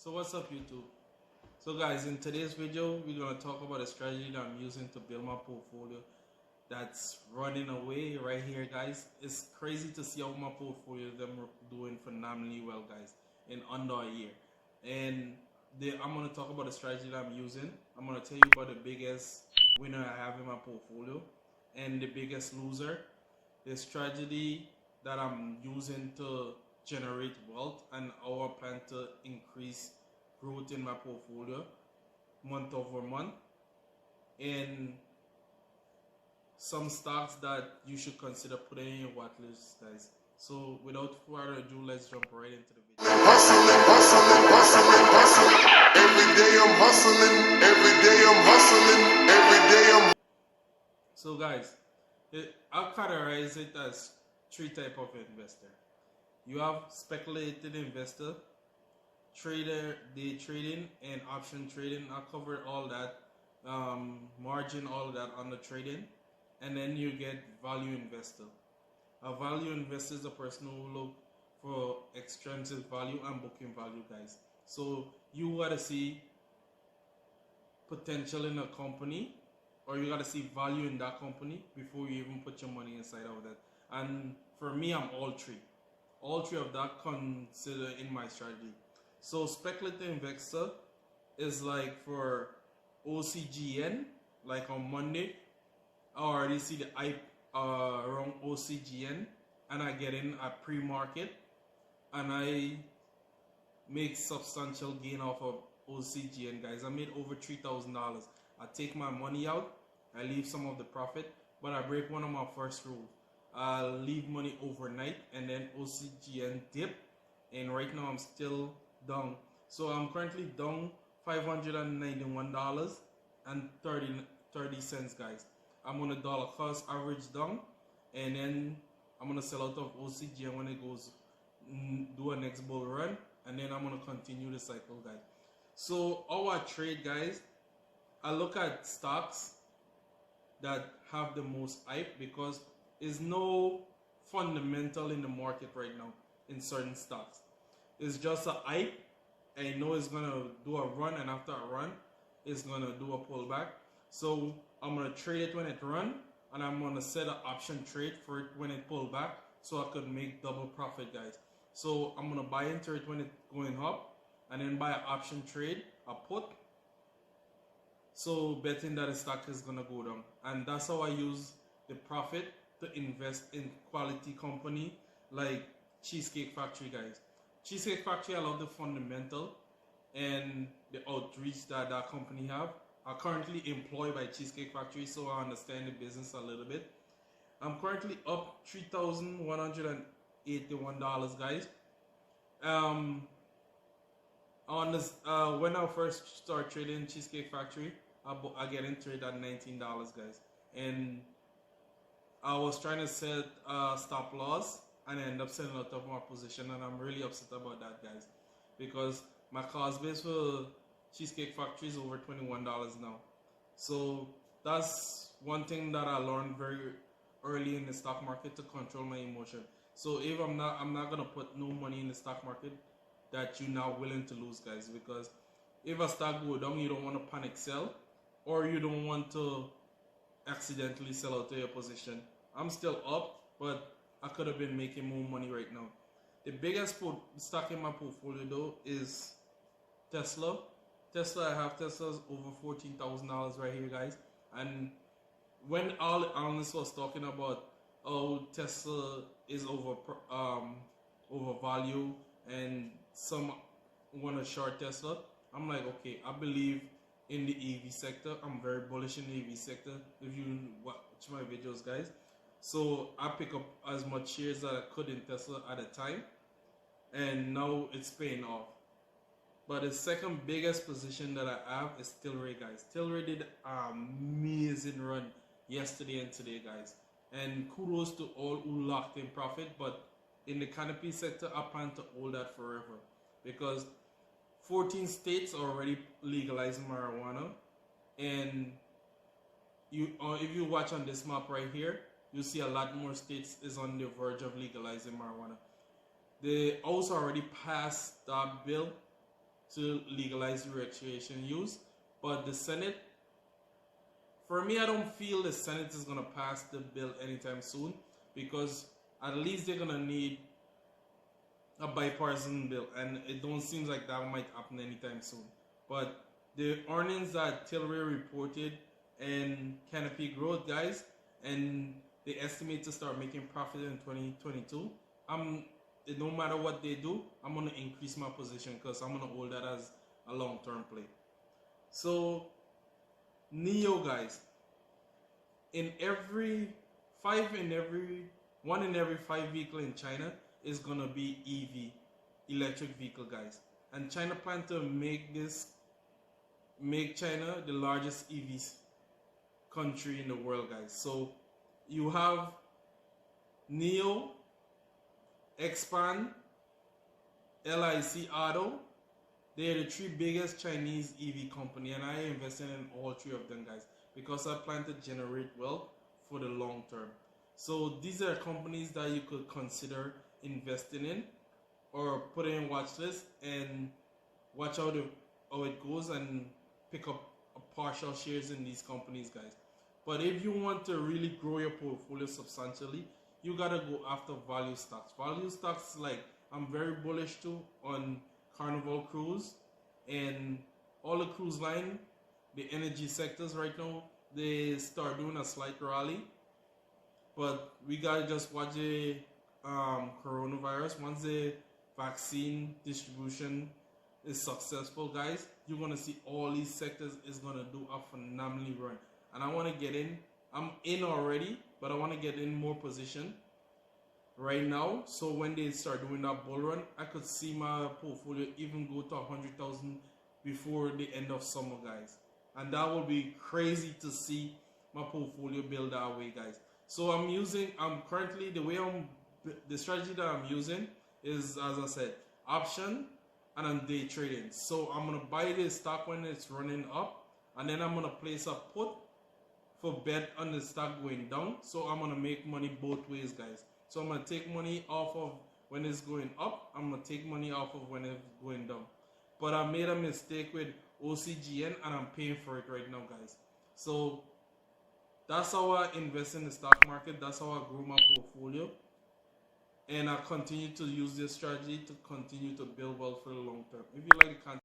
So what's up, YouTube? So guys, in today's video we're going to talk about a strategy that I'm using to build my portfolio that's running away right here, guys. It's crazy to see how my portfolio them doing phenomenally well, guys, in under a year. And I'm going to talk about the strategy that I'm using. I'm going to tell you about the biggest winner I have in my portfolio and the biggest loser, the strategy that I'm using to generate wealth, and our plan to increase growth in my portfolio month over month, and some stocks that you should consider putting in your watch list, guys. So without further ado, let's jump right into the video. Hustling. Every day I'm hustling. Every day I'm hustling. Every day I'm. So guys, I'll categorize it as three types of investor. You have speculated investor, trader, day trading, and option trading. I covered all that, margin, all of that on the trading. And then you get value investor. A value investor is a person who look for extrinsic value and booking value, guys. So you gotta see potential in a company, or you gotta see value in that company before you even put your money inside of that. And for me, I'm all three of that consider in my strategy. So speculative investor is like for OCGN, like on Monday, I already see the hype around OCGN, and I get in at pre-market, and I make substantial gain off of OCGN, guys. I made over $3,000. I take my money out, I leave some of the profit, but I break one of my first rules. I leave money overnight, and then OCGN dip, and right now I'm still down. So I'm currently down $591 and 30 cents, guys. I'm on a dollar cost average down, and then I'm gonna sell out of OCGN when it goes do a next bull run, and then I'm gonna continue the cycle, guys. So our trade, guys, I look at stocks that have the most hype because there's no fundamental in the market right now in certain stocks. It's just a hype. I know it's gonna do a run, and after a run, it's gonna do a pullback. So I'm gonna trade it when it run, and I'm gonna set an option trade for it when it pull back, so I could make double profit, guys. So I'm gonna buy into it when it's going up, and then buy an option trade, a put. So betting that the stock is gonna go down, and that's how I use the profit to invest in quality company like Cheesecake Factory, guys. Cheesecake Factory, I love the fundamental and the outreach that that company have. I'm currently employed by Cheesecake Factory, so I understand the business a little bit. I'm currently up $3,181, guys. On this, when I first started trading Cheesecake Factory, I get into it at $19, guys, and I was trying to set stop loss, and I ended up selling out of my position, and I'm really upset about that, guys, because my cost base for Cheesecake Factory is over $21 now. So that's one thing that I learned very early in the stock market, to control my emotion. So if I'm not gonna put no money in the stock market that you're not willing to lose, guys, because if a stock go down, you don't want to panic sell, or you don't want to accidentally sell out of your position. I'm still up, but I could have been making more money right now. The biggest stock in my portfolio though is Tesla. I have Tesla's over $14,000 right here, guys. And when all the analysts was talking about how Tesla is overvalued and some want to short Tesla, I'm like, okay, I believe in the EV sector. I'm very bullish in the EV sector, if you watch my videos, guys. So I pick up as much shares that I could in Tesla at a time, and now it's paying off. But the second biggest position that I have is Tilray, guys. Tilray did an amazing run yesterday and today, guys. And kudos to all who locked in profit. But in the Canopy sector, I plan to hold that forever, because 14 states are already legalizing marijuana. And if you watch on this map right here, you see a lot more states is on the verge of legalizing marijuana. The House already passed that bill, to legalize the recreation use. But the Senate, for me, I don't feel the Senate is gonna pass the bill anytime soon, because at least they're gonna need a bipartisan bill, and it don't seem like that might happen anytime soon. But the earnings that Tilray reported and Canopy Growth, guys, and they estimate to start making profit in 2022. No matter what they do, I'm gonna increase my position because I'm gonna hold that as a long-term play. So Neo, guys, in every one in every five vehicle in China is gonna be EV, electric vehicle, guys. And China plan to make China the largest EV country in the world, guys. So you have Neo, Expand, LIC Auto. They are the three biggest Chinese EV company, and I invested in all three of them, guys, because I plan to generate wealth for the long term. So these are companies that you could consider investing in or putting in watch list and watch how it goes and pick up a partial shares in these companies, guys. But if you want to really grow your portfolio substantially, you gotta go after value stocks. Value stocks, like, I'm very bullish too on Carnival Cruise and all the cruise line, the energy sectors right now, they start doing a slight rally. But we gotta just watch the coronavirus. Once the vaccine distribution is successful, guys, you're gonna see all these sectors is gonna do a phenomenally run. And I want to get in. I'm in already, but I want to get in more position right now. So when they start doing that bull run, I could see my portfolio even go to 100,000 before the end of summer, guys. And that will be crazy to see my portfolio build that way, guys. So I'm currently, the strategy that I'm using is, as I said, option, and I'm day trading. So I'm going to buy this stock when it's running up, and then I'm going to place a put for bet on the stock going down. So I'm gonna make money both ways, guys. So I'm gonna take money off of when it's going up, I'm gonna take money off of when it's going down. But I made a mistake with OCGN and I'm paying for it right now, guys. So that's how I invest in the stock market. That's how I grow my portfolio, and I continue to use this strategy to continue to build wealth for the long term. If you like the content,